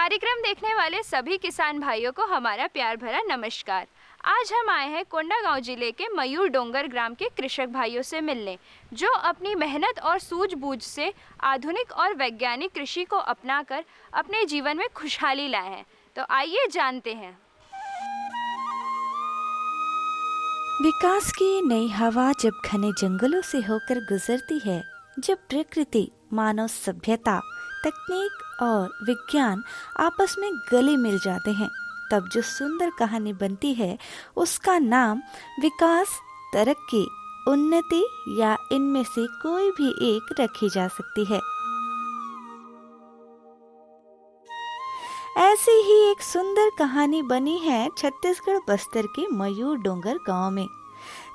कार्यक्रम देखने वाले सभी किसान भाइयों को हमारा प्यार भरा नमस्कार। आज हम आए हैं कोंडागांव जिले के मयूर डोंगर ग्राम के कृषक भाइयों से मिलने, जो अपनी मेहनत और सूझबूझ से आधुनिक और वैज्ञानिक कृषि को अपनाकर अपने जीवन में खुशहाली लाए हैं। तो आइए जानते हैं। विकास की नई हवा जब घने जंगलों से होकर गुजरती है, जब प्रकृति, मानव सभ्यता, तकनीक और विज्ञान आपस में गले मिल जाते हैं, तब जो सुंदर कहानी बनती है उसका नाम विकास, तरक्की, उन्नति या इनमें से कोई भी एक रखी जा सकती है। ऐसी ही एक सुंदर कहानी बनी है छत्तीसगढ़ बस्तर के मयूर डोंगर गांव में,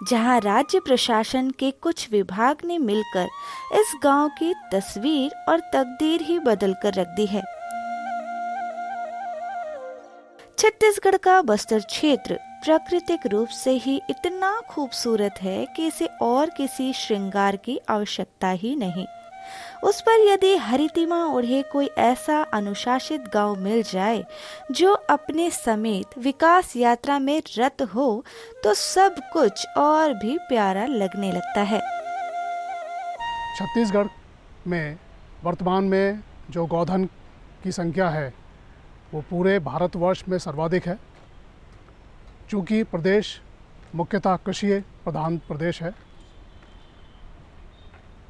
जहां राज्य प्रशासन के कुछ विभाग ने मिलकर इस गांव की तस्वीर और तकदीर ही बदल कर रख दी है। छत्तीसगढ़ का बस्तर क्षेत्र प्राकृतिक रूप से ही इतना खूबसूरत है कि इसे और किसी श्रृंगार की आवश्यकता ही नहीं। उस पर यदि हरितिमा ओढ़े कोई ऐसा अनुशासित गांव मिल जाए जो अपने समेत विकास यात्रा में रत हो, तो सब कुछ और भी प्यारा लगने लगता है। छत्तीसगढ़ में वर्तमान में जो गौधन की संख्या है वो पूरे भारतवर्ष में सर्वाधिक है। चूँकि प्रदेश मुख्यतः कृषि प्रधान प्रदेश है,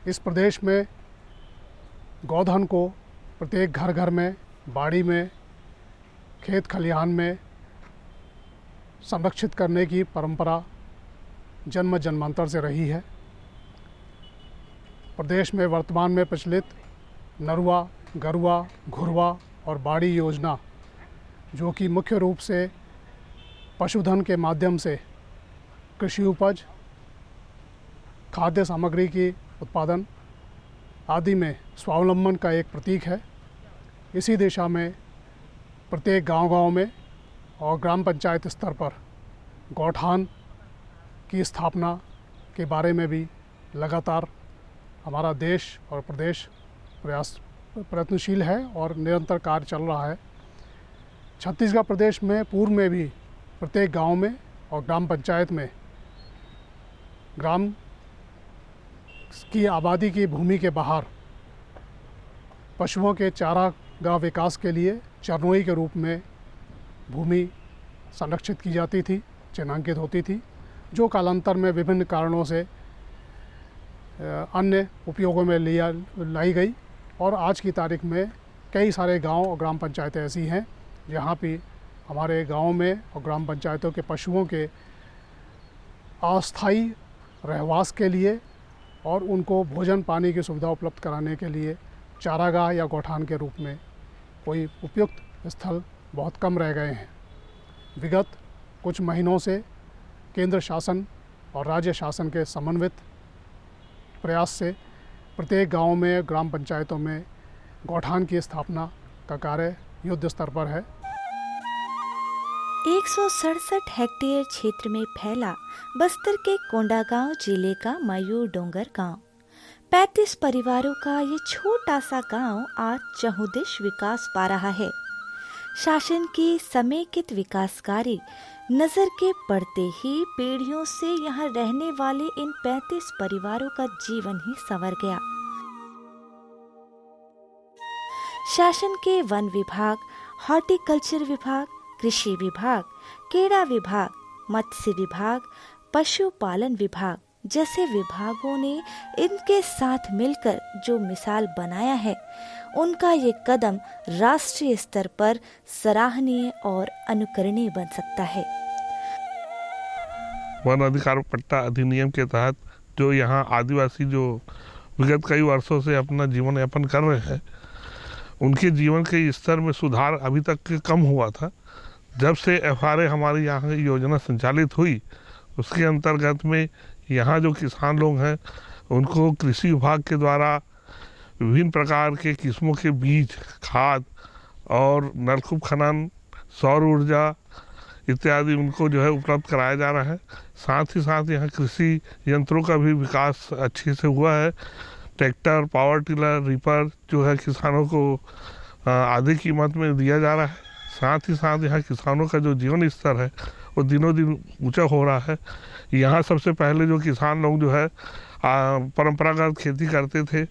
इस प्रदेश में गौधन को प्रत्येक घर घर में, बाड़ी में, खेत खलिहान में संरक्षित करने की परंपरा जन्म जन्मांतर से रही है। प्रदेश में वर्तमान में प्रचलित नरुआ, गरुआ, घुरवा और बाड़ी योजना, जो कि मुख्य रूप से पशुधन के माध्यम से कृषि उपज, खाद्य सामग्री की उत्पादन आदि में स्वावलंबन का एक प्रतीक है। इसी दिशा में प्रत्येक गांव-गांव में और ग्राम पंचायत स्तर पर गौठान की स्थापना के बारे में भी लगातार हमारा देश और प्रदेश प्रयत्नशील है और निरंतर कार्य चल रहा है। छत्तीसगढ़ प्रदेश में पूर्व में भी प्रत्येक गांव में और ग्राम पंचायत में ग्राम की आबादी की भूमि के बाहर पशुओं के चारागाह विकास के लिए चरनोई के रूप में भूमि संरक्षित की जाती थी, चिन्हांकित होती थी, जो कालांतर में विभिन्न कारणों से अन्य उपयोगों में लाई गई। और आज की तारीख में कई सारे गांव और ग्राम पंचायतें ऐसी हैं जहां पे हमारे गांव में और ग्राम पंचायतों के पशुओं के अस्थायी रहवास के लिए और उनको भोजन पानी की सुविधा उपलब्ध कराने के लिए चारागाह या गौठान के रूप में कोई उपयुक्त स्थल बहुत कम रह गए हैं। विगत कुछ महीनों से केंद्र शासन और राज्य शासन के समन्वित प्रयास से प्रत्येक गांव में, ग्राम पंचायतों में गौठान की स्थापना का कार्य युद्ध स्तर पर है। 167 हेक्टेयर क्षेत्र में फैला बस्तर के कोंडागांव जिले का मयूर डोंगर गांव, 35 परिवारों का ये छोटा सा गांव आज चहुदिश विकास पा रहा है। शासन की समेकित विकास कार्य नजर के पड़ते ही पीढ़ियों से यहाँ रहने वाले इन 35 परिवारों का जीवन ही संवर गया। शासन के वन विभाग, हॉर्टिकल्चर विभाग, कृषि विभाग, क्रीड़ा विभाग, मत्स्य विभाग, पशुपालन विभाग जैसे विभागों ने इनके साथ मिलकर जो मिसाल बनाया है, उनका ये कदम राष्ट्रीय स्तर पर सराहनीय और अनुकरणीय बन सकता है। वन अधिकार पट्टा अधिनियम के तहत जो यहाँ आदिवासी जो विगत कई वर्षों से अपना जीवन यापन कर रहे हैं, उनके जीवन के स्तर में सुधार अभी तक कम हुआ था। जब से FRA हमारी यहाँ योजना संचालित हुई, उसके अंतर्गत में यहाँ जो किसान लोग हैं उनको कृषि विभाग के द्वारा विभिन्न प्रकार के किस्मों के बीज, खाद और नलकूप खनन, सौर ऊर्जा इत्यादि उनको जो है उपलब्ध कराया जा रहा है। साथ ही साथ यहाँ कृषि यंत्रों का भी विकास अच्छे से हुआ है। ट्रैक्टर, पावर टिलर, रीपर जो है किसानों को आधी कीमत में दिया जा रहा है। साथ ही साथ यहाँ किसानों का जो जीवन स्तर है वो दिनों दिन ऊंचा हो रहा है। यहाँ सबसे पहले जो किसान लोग जो है परंपरागत खेती करते थे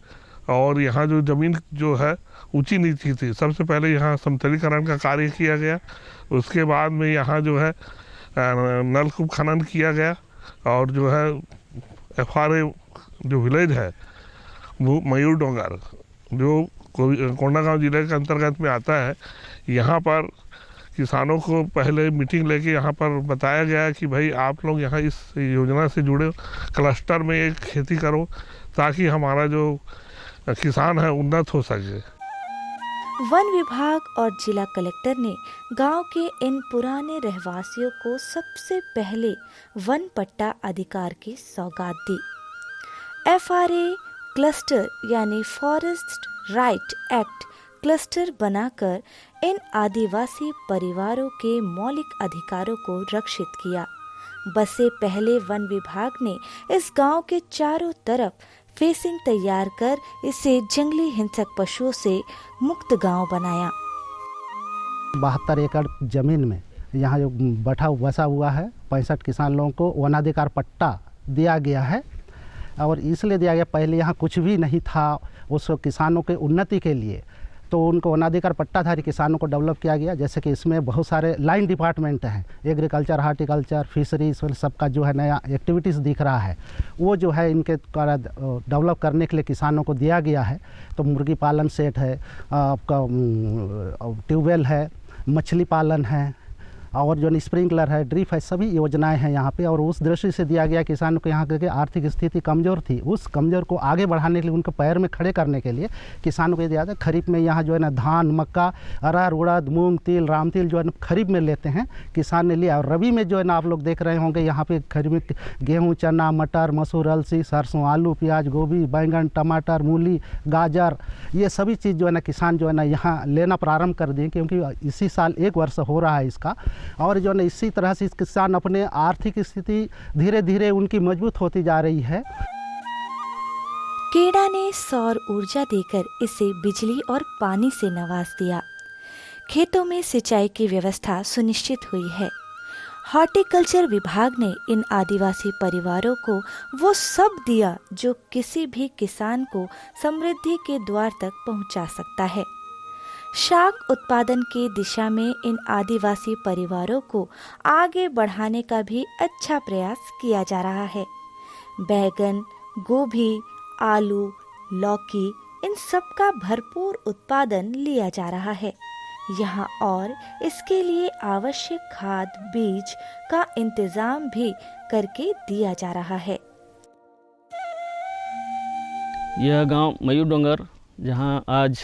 और यहाँ जो ज़मीन जो है ऊंची नीची थी, सबसे पहले यहाँ समतलीकरण का कार्य किया गया। उसके बाद में यहाँ जो है नलकूप खनन किया गया और जो है FRA जो विलेज है वो मयूर डोंगर जो कोंडागांव जिले के अंतर्गत में आता है, यहाँ पर किसानों को पहले मीटिंग लेके यहाँ पर बताया गया कि भाई आप लोग यहाँ इस योजना से जुड़े, क्लस्टर में एक खेती करो ताकि हमारा जो किसान है उन्नत हो सके। वन विभाग और जिला कलेक्टर ने गांव के इन पुराने रहवासियों को सबसे पहले वन पट्टा अधिकार की सौगात दी। FRA क्लस्टर यानी फॉरेस्ट राइट एक्ट क्लस्टर बनाकर इन आदिवासी परिवारों के मौलिक अधिकारों को रक्षित किया। बसे पहले वन विभाग ने इस गांव के चारों तरफ फेसिंग तैयार कर इसे जंगली हिंसक पशुओं से मुक्त गांव बनाया। 72 एकड़ जमीन में यहाँ जो बसा हुआ है 65 किसान लोगों को वनाधिकार पट्टा दिया गया है और इसलिए दिया गया, पहले यहाँ कुछ भी नहीं था। उस किसानों के उन्नति के लिए तो उनको वनाधिकार पट्टाधारी किसानों को डेवलप किया गया। जैसे कि इसमें बहुत सारे लाइन डिपार्टमेंट हैं, एग्रीकल्चर, हार्टिकल्चर, फिशरीज, सबका जो है नया एक्टिविटीज़ दिख रहा है, वो जो है इनके द्वारा डेवलप करने के लिए किसानों को दिया गया है। तो मुर्गी पालन सेट है, आपका ट्यूबवेल है, मछली पालन है और जो स्प्रिंकलर है, ड्रिप है, सभी योजनाएं हैं यहाँ पे। और उस दृष्टि से दिया गया किसानों को यहाँ की आर्थिक स्थिति कमज़ोर थी, उस कमज़ोर को आगे बढ़ाने के लिए, उनको पैर में खड़े करने के लिए किसानों को दिया जाता है। खरीफ में यहाँ जो है ना धान, मक्का, अरहर, उड़द, मूंग, तिल, राम तिल जो है ना खरीफ में लेते हैं किसान ने लिया। और रबी में जो है ना आप लोग देख रहे होंगे यहाँ पे खरीफ में गेहूँ, चना, मटर, मसूर, अलसी, सरसों, आलू, प्याज, गोभी, बैंगन, टमाटर, मूली, गाजर, ये सभी चीज़ जो है ना किसान जो है ना यहाँ लेना प्रारंभ कर दिए, क्योंकि इसी साल 1 वर्ष हो रहा है इसका। और जो है इसी तरह से किसान अपने आर्थिक स्थिति धीरे धीरे उनकी मजबूत होती जा रही है। केडा ने सौर ऊर्जा देकर इसे बिजली और पानी से नवाज दिया। खेतों में सिंचाई की व्यवस्था सुनिश्चित हुई है। हॉर्टिकल्चर विभाग ने इन आदिवासी परिवारों को वो सब दिया जो किसी भी किसान को समृद्धि के द्वार तक पहुंचा सकता है। शाक उत्पादन की दिशा में इन आदिवासी परिवारों को आगे बढ़ाने का भी अच्छा प्रयास किया जा रहा है। बैगन, गोभी, आलू, लौकी, इन सब का भरपूर उत्पादन लिया जा रहा है यहाँ, और इसके लिए आवश्यक खाद, बीज का इंतजाम भी करके दिया जा रहा है। यह गांव मयूर डोंगर, जहां आज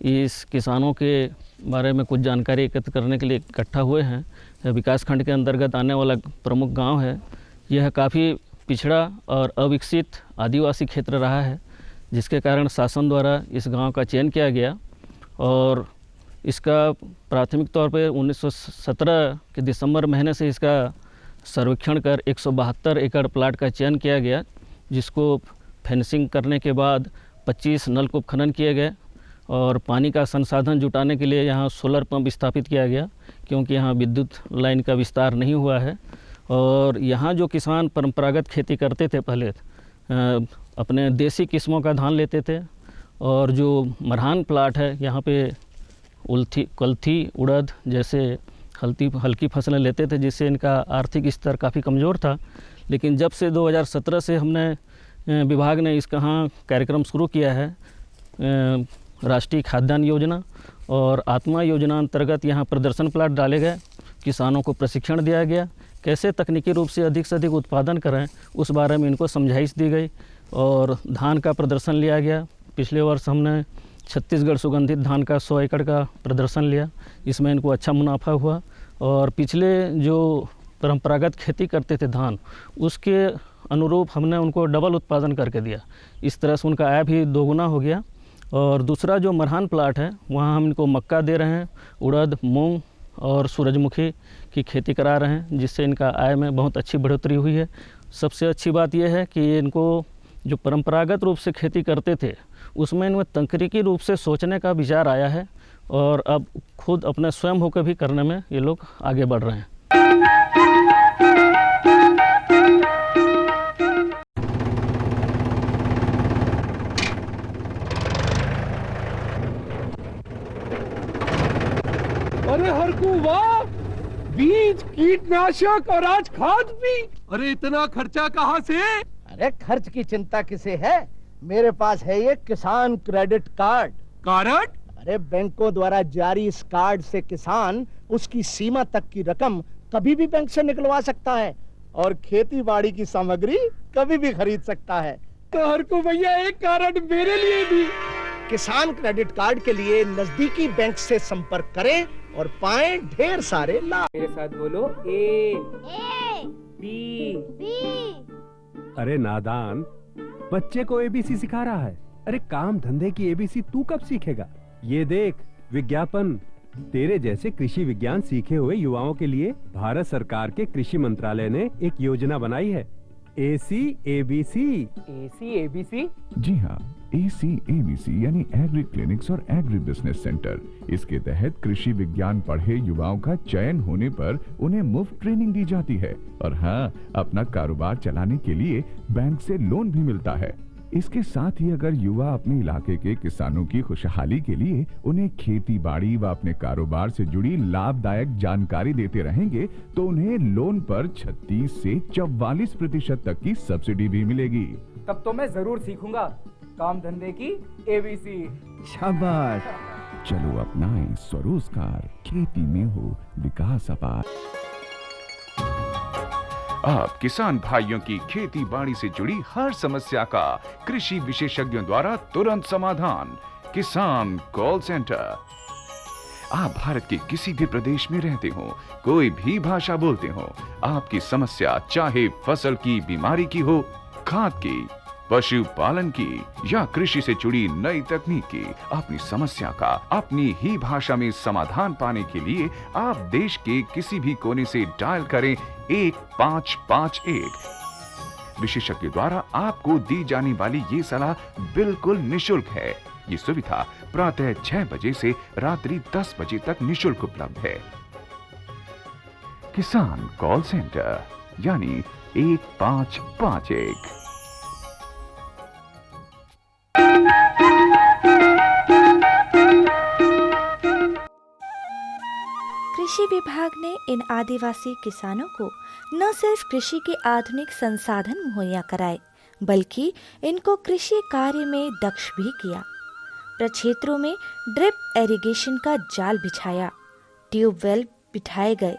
इस किसानों के बारे में कुछ जानकारी एकत्र करने के लिए इकट्ठा हुए हैं, विकास खंड के अंतर्गत आने वाला प्रमुख गांव है। यह काफ़ी पिछड़ा और अविकसित आदिवासी क्षेत्र रहा है, जिसके कारण शासन द्वारा इस गांव का चयन किया गया और इसका प्राथमिक तौर पर 1917 के दिसंबर महीने से इसका सर्वेक्षण कर 172 एकड़ प्लाट का चयन किया गया, जिसको फेंसिंग करने के बाद 25 नलकूप खनन किए गए और पानी का संसाधन जुटाने के लिए यहाँ सोलर पंप स्थापित किया गया, क्योंकि यहाँ विद्युत लाइन का विस्तार नहीं हुआ है। और यहाँ जो किसान परंपरागत खेती करते थे पहले, अपने देसी किस्मों का धान लेते थे, और जो मरहान प्लाट है यहाँ पे कुल्थी, उड़द जैसे हल्की फसलें लेते थे, जिससे इनका आर्थिक स्तर काफ़ी कमज़ोर था। लेकिन जब से 2017 से हमने विभाग ने इसका कार्यक्रम शुरू किया है, राष्ट्रीय खाद्यान्न योजना और आत्मा योजना अंतर्गत यहाँ प्रदर्शन प्लाट डाले गए, किसानों को प्रशिक्षण दिया गया, कैसे तकनीकी रूप से अधिक उत्पादन करें उस बारे में इनको समझाइश दी गई और धान का प्रदर्शन लिया गया। पिछले वर्ष हमने छत्तीसगढ़ सुगंधित धान का 100 एकड़ का प्रदर्शन लिया, इसमें इनको अच्छा मुनाफा हुआ। और पिछले जो परंपरागत खेती करते थे धान, उसके अनुरूप हमने उनको डबल उत्पादन करके दिया, इस तरह से उनका आय भी दोगुना हो गया। और दूसरा जो मरहान प्लाट है, वहाँ हम इनको मक्का दे रहे हैं, उड़द, मूंग और सूरजमुखी की खेती करा रहे हैं, जिससे इनका आय में बहुत अच्छी बढ़ोतरी हुई है। सबसे अच्छी बात यह है कि इनको जो परंपरागत रूप से खेती करते थे उसमें इनमें तकनीकी रूप से सोचने का विचार आया है और अब खुद अपने स्वयं होकर भी करने में ये लोग आगे बढ़ रहे हैं। अरे हरकू वाह, बीज, कीटनाशक और आज खाद भी। अरे इतना खर्चा कहाँ से? अरे खर्च की चिंता किसे है, मेरे पास है ये किसान क्रेडिट कार्ड। कार्ड? अरे बैंकों द्वारा जारी इस कार्ड से किसान उसकी सीमा तक की रकम कभी भी बैंक से निकलवा सकता है और खेती बाड़ी की सामग्री कभी भी खरीद सकता है। तो हरकू भैया एक कार्ड मेरे लिए भी। किसान क्रेडिट कार्ड के लिए नजदीकी बैंक से संपर्क करें और पाएं ढेर सारे लाभ। मेरे साथ बोलो ए बी। अरे नादान, बच्चे को एबीसी सिखा रहा है। अरे काम धंधे की एबीसी तू कब सीखेगा? ये देख विज्ञापन, तेरे जैसे कृषि विज्ञान सीखे हुए युवाओं के लिए भारत सरकार के कृषि मंत्रालय ने एक योजना बनाई है, एसी एबीसी। AC ABC? जी हाँ, ACABC यानी एग्री क्लिनिक्स और एग्री बिजनेस सेंटर। इसके तहत कृषि विज्ञान पढ़े युवाओं का चयन होने पर उन्हें मुफ्त ट्रेनिंग दी जाती है और हाँ, अपना कारोबार चलाने के लिए बैंक से लोन भी मिलता है। इसके साथ ही अगर युवा अपने इलाके के किसानों की खुशहाली के लिए उन्हें खेती बाड़ी व अपने कारोबार से जुड़ी लाभदायक जानकारी देते रहेंगे तो उन्हें लोन पर 36 से 44% तक की सब्सिडी भी मिलेगी। तब तो मैं जरूर सीखूंगा काम धंधे की एबीसी। शाबाश, चलो अपनाएं स्वरोजगार, खेती में हो विकास अपार। आप किसान भाइयों की खेती बाड़ी से जुड़ी हर समस्या का कृषि विशेषज्ञों द्वारा तुरंत समाधान। किसान कॉल सेंटर। आप भारत के किसी भी प्रदेश में रहते हो, कोई भी भाषा बोलते हो, आपकी समस्या चाहे फसल की बीमारी की हो, खाद की, पशुपालन की या कृषि से जुड़ी नई तकनीक की, अपनी समस्या का अपनी ही भाषा में समाधान पाने के लिए आप देश के किसी भी कोने से डायल करें 1551। विशेषज्ञ द्वारा आपको दी जाने वाली ये सलाह बिल्कुल निशुल्क है। ये सुविधा प्रातः 6 बजे से रात्रि 10 बजे तक निशुल्क उपलब्ध है। किसान कॉल सेंटर यानी 1551। कृषि विभाग ने इन आदिवासी किसानों को न सिर्फ कृषि के आधुनिक संसाधन मुहैया कराए बल्कि इनको कृषि कार्य में दक्ष भी किया। प्रक्षेत्रों में ड्रिप इरिगेशन का जाल बिछाया, ट्यूबवेल बिठाए गए,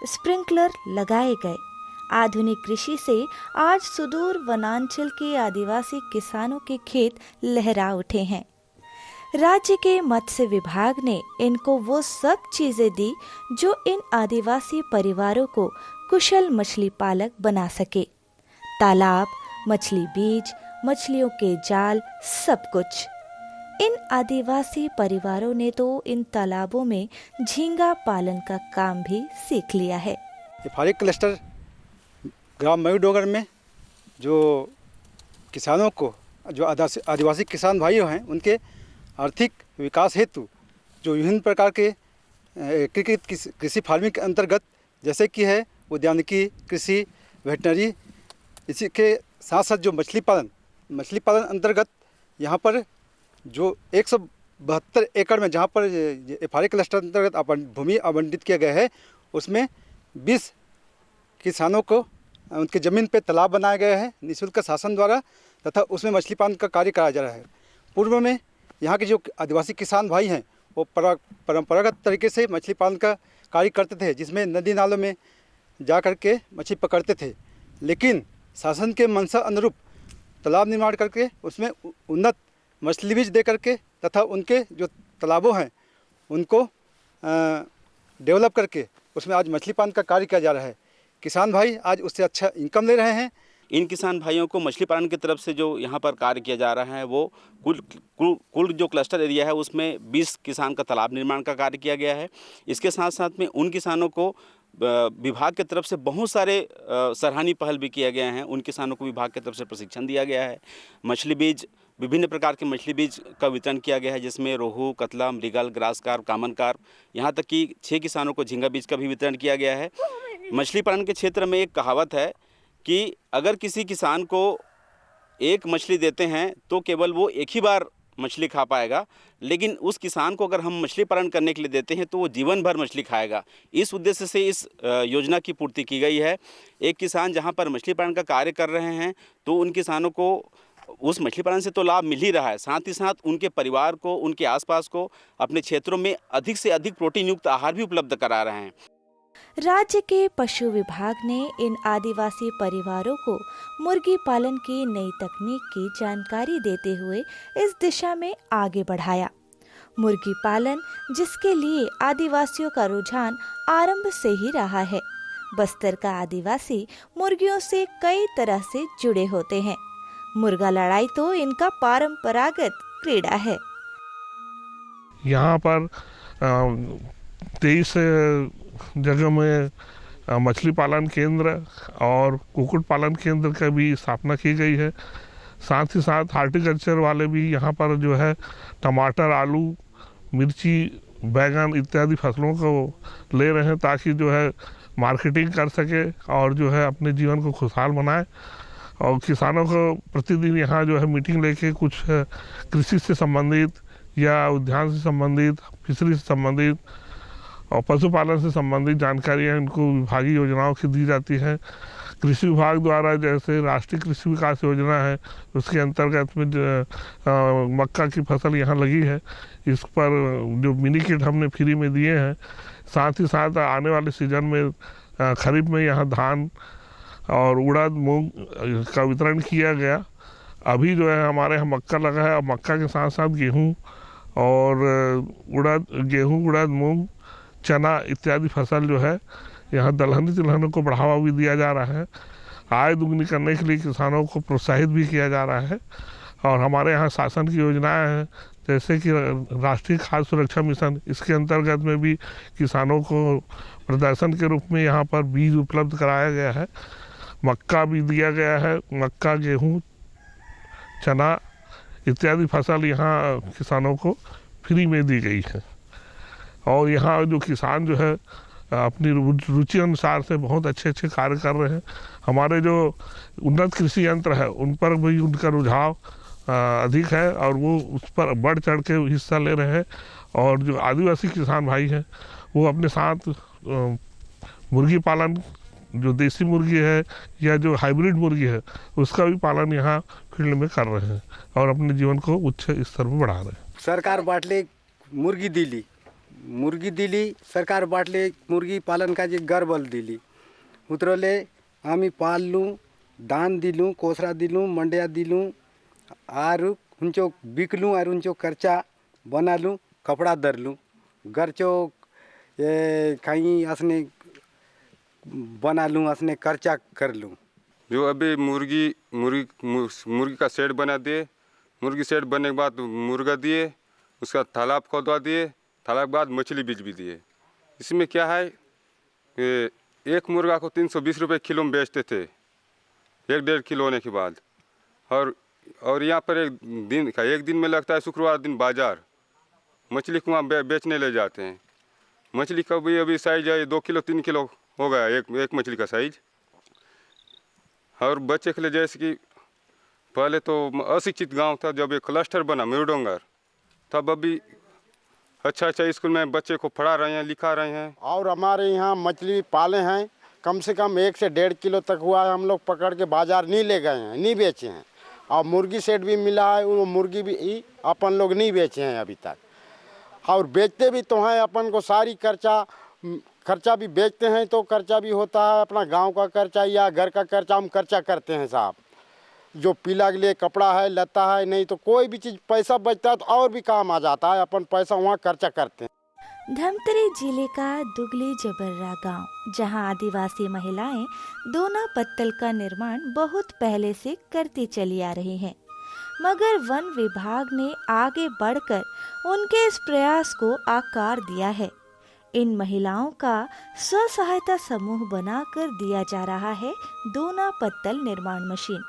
स्प्रिंकलर लगाए गए। आधुनिक कृषि से आज सुदूर वनांचल के आदिवासी किसानों के खेत लहरा उठे हैं। राज्य के मत्स्य विभाग ने इनको वो सब चीजें दी जो इन आदिवासी परिवारों को कुशल मछली पालक बना सके। तालाब, मछली बीज, मछलियों के जाल, सब कुछ। इन आदिवासी परिवारों ने तो इन तालाबों में झींगा पालन का काम भी सीख लिया है। एफआरए क्लस्टर ग्राम मयूर डोंगर में जो किसानों को, जो आदिवासी किसान भाइयों हैं, उनके आर्थिक विकास हेतु जो विभिन्न प्रकार के एकीकृत कृषि फार्मिंग के अंतर्गत, जैसे कि है उद्यानिकी कृषि, वेटनरी, इसी के साथ साथ जो मछली पालन अंतर्गत यहाँ पर जो 172 एकड़ में जहाँ पर एफआरए क्लस्टर अंतर्गत भूमि आवंटित किया गया है, उसमें 20 किसानों को उनके ज़मीन पे तालाब बनाए गए हैं निःशुल्क शासन द्वारा, तथा उसमें मछली पालन का कार्य कराया जा रहा है। पूर्व में यहाँ के जो आदिवासी किसान भाई हैं वो परंपरागत तरीके से मछली पालन का कार्य करते थे, जिसमें नदी नालों में जा कर के मछली पकड़ते थे। लेकिन शासन के मंशा अनुरूप तालाब निर्माण करके उसमें उन्नत मछली बीज दे करके तथा उनके जो तालाबों हैं उनको डेवलप करके उसमें आज मछली पालन का कार्य किया जा रहा है। किसान भाई आज उससे अच्छा इनकम ले रहे हैं। इन किसान भाइयों को मछली पालन की तरफ से जो यहाँ पर कार्य किया जा रहा है वो कुल जो क्लस्टर एरिया है उसमें 20 किसान का तालाब निर्माण का कार्य किया गया है। इसके साथ साथ में उन किसानों को विभाग की तरफ से बहुत सारे सराहनीय पहल भी किए गए हैं। उन किसानों को विभाग की तरफ से प्रशिक्षण दिया गया है। मछली बीज, विभिन्न प्रकार के मछली बीज का वितरण किया गया है, जिसमें रोहू, कतला, मृगल, ग्रास कार्प, कामन कार्प, यहाँ तक कि 6 किसानों को झींगा बीज का भी वितरण किया गया है। मछली पालन के क्षेत्र में एक कहावत है कि अगर किसी किसान को एक मछली देते हैं तो केवल वो एक ही बार मछली खा पाएगा, लेकिन उस किसान को अगर हम मछली पालन करने के लिए देते हैं तो वो जीवन भर मछली खाएगा। इस उद्देश्य से इस योजना की पूर्ति की गई है। एक किसान जहां पर मछली पालन का कार्य कर रहे हैं तो उन किसानों को उस मछली पालन से तो लाभ मिल ही रहा है, साथ ही साथ उनके परिवार को, उनके आसपास को, अपने क्षेत्रों में अधिक से अधिक प्रोटीन युक्त आहार भी उपलब्ध करा रहे हैं। राज्य के पशु विभाग ने इन आदिवासी परिवारों को मुर्गी पालन की नई तकनीक की जानकारी देते हुए इस दिशा में आगे बढ़ाया। मुर्गी पालन, जिसके लिए आदिवासियों का रुझान आरंभ से ही रहा है। बस्तर का आदिवासी मुर्गियों से कई तरह से जुड़े होते हैं। मुर्गा लड़ाई तो इनका परंपरागत क्रीड़ा है। यहाँ पर 23 जगह में मछली पालन केंद्र और कुक्कुट पालन केंद्र का भी स्थापना की गई है। साथ ही साथ हार्टिकल्चर वाले भी यहाँ पर जो है टमाटर, आलू, मिर्ची, बैगन इत्यादि फसलों को ले रहे हैं ताकि जो है मार्केटिंग कर सके और जो है अपने जीवन को खुशहाल बनाए। और किसानों को प्रतिदिन यहाँ जो है मीटिंग लेके कुछ कृषि से संबंधित या उद्यान से संबंधित, फिशरी से संबंधित और पशुपालन से संबंधित जानकारियाँ इनको विभागीय योजनाओं की दी जाती है। कृषि विभाग द्वारा जैसे राष्ट्रीय कृषि विकास योजना है, उसके अंतर्गत में मक्का की फसल यहाँ लगी है, इस पर जो मिनी किट हमने फ्री में दिए हैं। साथ ही साथ आने वाले सीजन में खरीफ में यहाँ धान और उड़द, मूंग का वितरण किया गया। अभी जो है हमारे यहाँ मक्का लगा है और मक्का के साथ साथ गेहूँ और उड़द, मूंग, चना इत्यादि फसल जो है यहाँ दलहनी को बढ़ावा भी दिया जा रहा है। आय दुगनी करने के लिए किसानों को प्रोत्साहित भी किया जा रहा है। और हमारे यहाँ शासन की योजनाएं हैं जैसे कि राष्ट्रीय खाद्य सुरक्षा मिशन, इसके अंतर्गत में भी किसानों को प्रदर्शन के रूप में यहाँ पर बीज उपलब्ध कराया गया है। मक्का भी दिया गया है। मक्का, गेहूँ, चना इत्यादि फसल यहाँ किसानों को फ्री में दी गई है। और यहाँ जो किसान जो है अपनी रुचि अनुसार से बहुत अच्छे कार्य कर रहे हैं। हमारे जो उन्नत कृषि यंत्र है उन पर भी उनका रुझाव अधिक है और वो उस पर बढ़ चढ़ के हिस्सा ले रहे हैं। और जो आदिवासी किसान भाई हैं वो अपने साथ मुर्गी पालन, जो देसी मुर्गी है या जो हाइब्रिड मुर्गी है, उसका भी पालन यहाँ फील्ड में कर रहे हैं और अपने जीवन को उच्च स्तर पर बढ़ा रहे हैं। सरकार बाटले मुर्गी दिली सरकार बाटले मुर्गी पालन का जे गर्बल दिली उतरले आम्ही पाललू, दान दिलू, कोसरा दिलू, मंडिया दिलू और उनचो बिकलू और उनचो खर्चा बनालू, कपड़ा दरलू, घरचो कहीं असने बनालू, असने खर्चा कर लूँ। जो अभी मुर्गी का शेड बना दिए, मुर्गी शेड बनने के बाद मुर्गा दिए, उसका तालाब खोदवा दिए, तालाब के बाद मछली बीज भी दिए। इसमें क्या है, एक मुर्गा को 320 रुपये किलो में बेचते थे 1-1.5 किलो होने के बाद। और यहाँ पर एक दिन में लगता है शुक्रवार दिन बाजार, मछली को वहाँ बेचने ले जाते हैं। मछली का भी अभी साइज है 2 किलो 3 किलो हो गया एक मछली का साइज। और बच्चे के लिए जैसे कि पहले तो अशिक्षित गांव था, जब ये क्लस्टर बना मयूर डोंगर तब अभी अच्छा स्कूल में बच्चे को पढ़ा रहे हैं, लिखा रहे हैं। और हमारे यहाँ मछली पाले हैं, कम से कम 1 से 1.5 किलो तक हुआ है। हम लोग पकड़ के बाजार नहीं ले गए हैं, नहीं बेचे हैं। और मुर्गी सेट भी मिला है, वो मुर्गी भी अपन लोग नहीं बेचे हैं अभी तक। और बेचते भी तो हैं, अपन को सारी खर्चा भी बेचते हैं तो खर्चा भी होता है, अपना गांव का खर्चा या घर का खर्चा हम खर्चा करते हैं साहब। जो पीला के लिए कपड़ा है, लता है, नहीं तो कोई भी चीज़ पैसा बचता है तो और भी काम आ जाता है, अपन पैसा वहाँ खर्चा करते हैं। धमतरी जिले का दुगली जबर्रा गांव, जहां आदिवासी महिलाएं दोना पत्तल का निर्माण बहुत पहले से करती चली आ रही हैं, मगर वन विभाग ने आगे बढ़कर उनके इस प्रयास को आकार दिया है। इन महिलाओं का स्व सहायता समूह बनाकर दिया जा रहा है दोना पत्तल निर्माण मशीन।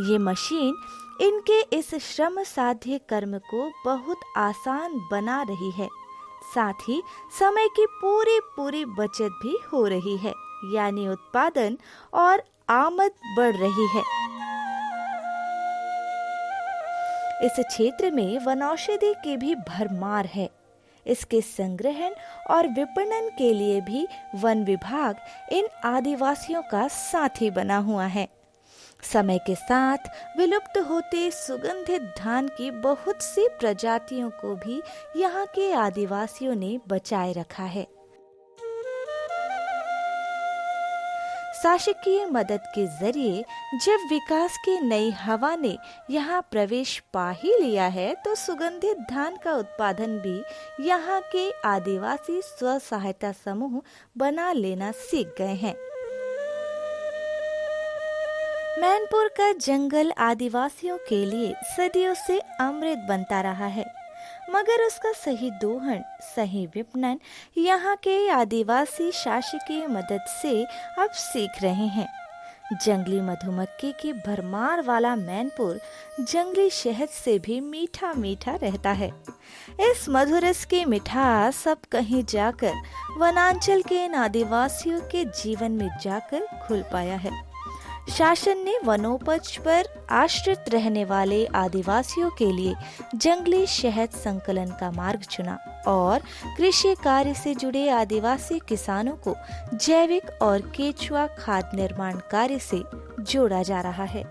ये मशीन इनके इस श्रम साध्य कर्म को बहुत आसान बना रही है। साथ ही समय की पूरी बचत भी हो रही है, यानी उत्पादन और आमद बढ़ रही है। इस क्षेत्र में वनौषधि की भी भरमार है। इसके संग्रहण और विपणन के लिए भी वन विभाग इन आदिवासियों का साथी बना हुआ है। समय के साथ विलुप्त होते सुगंधित धान की बहुत सी प्रजातियों को भी यहाँ के आदिवासियों ने बचाए रखा है। शासकीय मदद के जरिए जब विकास की नई हवा ने यहाँ प्रवेश पा ही लिया है, तो सुगंधित धान का उत्पादन भी यहाँ के आदिवासी स्व सहायता समूह बना लेना सीख गए हैं। मैनपुर का जंगल आदिवासियों के लिए सदियों से अमृत बनता रहा है, मगर उसका सही दोहन, सही विपणन यहाँ के आदिवासी शासकीय मदद से अब सीख रहे हैं। जंगली मधुमक्खी की भरमार वाला मैनपुर जंगली शहद से भी मीठा मीठा रहता है। इस मधुरस की मिठास सब कहीं जाकर वनांचल के इन आदिवासियों के जीवन में जाकर घुल पाया है। शासन ने वनोपज पर आश्रित रहने वाले आदिवासियों के लिए जंगली शहद संकलन का मार्ग चुना और कृषि कार्य से जुड़े आदिवासी किसानों को जैविक और केचुआ खाद निर्माण कार्य से जोड़ा जा रहा है।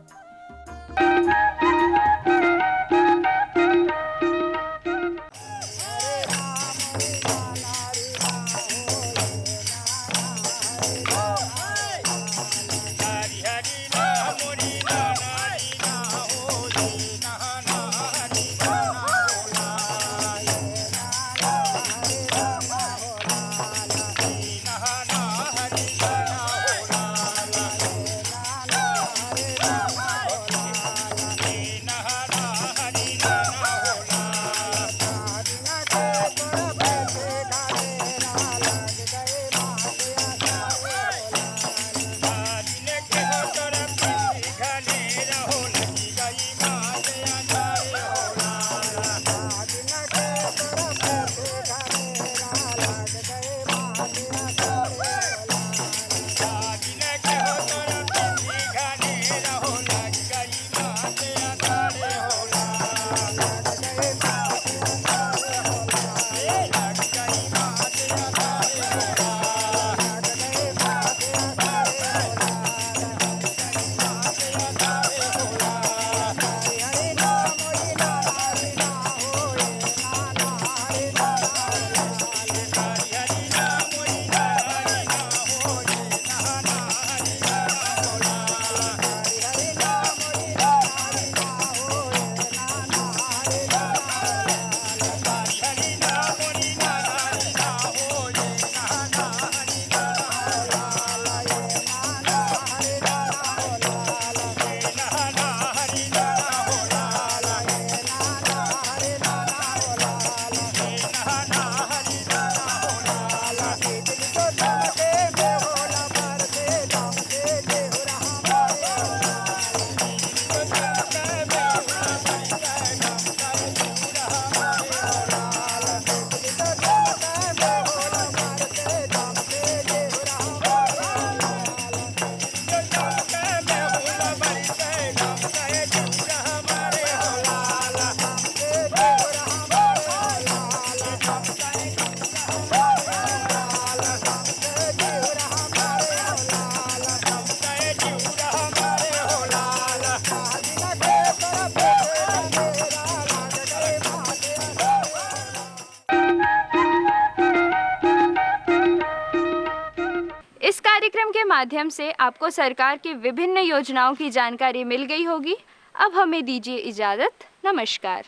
माध्यम से आपको सरकार की विभिन्न योजनाओं की जानकारी मिल गई होगी। अब हमें दीजिए इजाज़त। नमस्कार।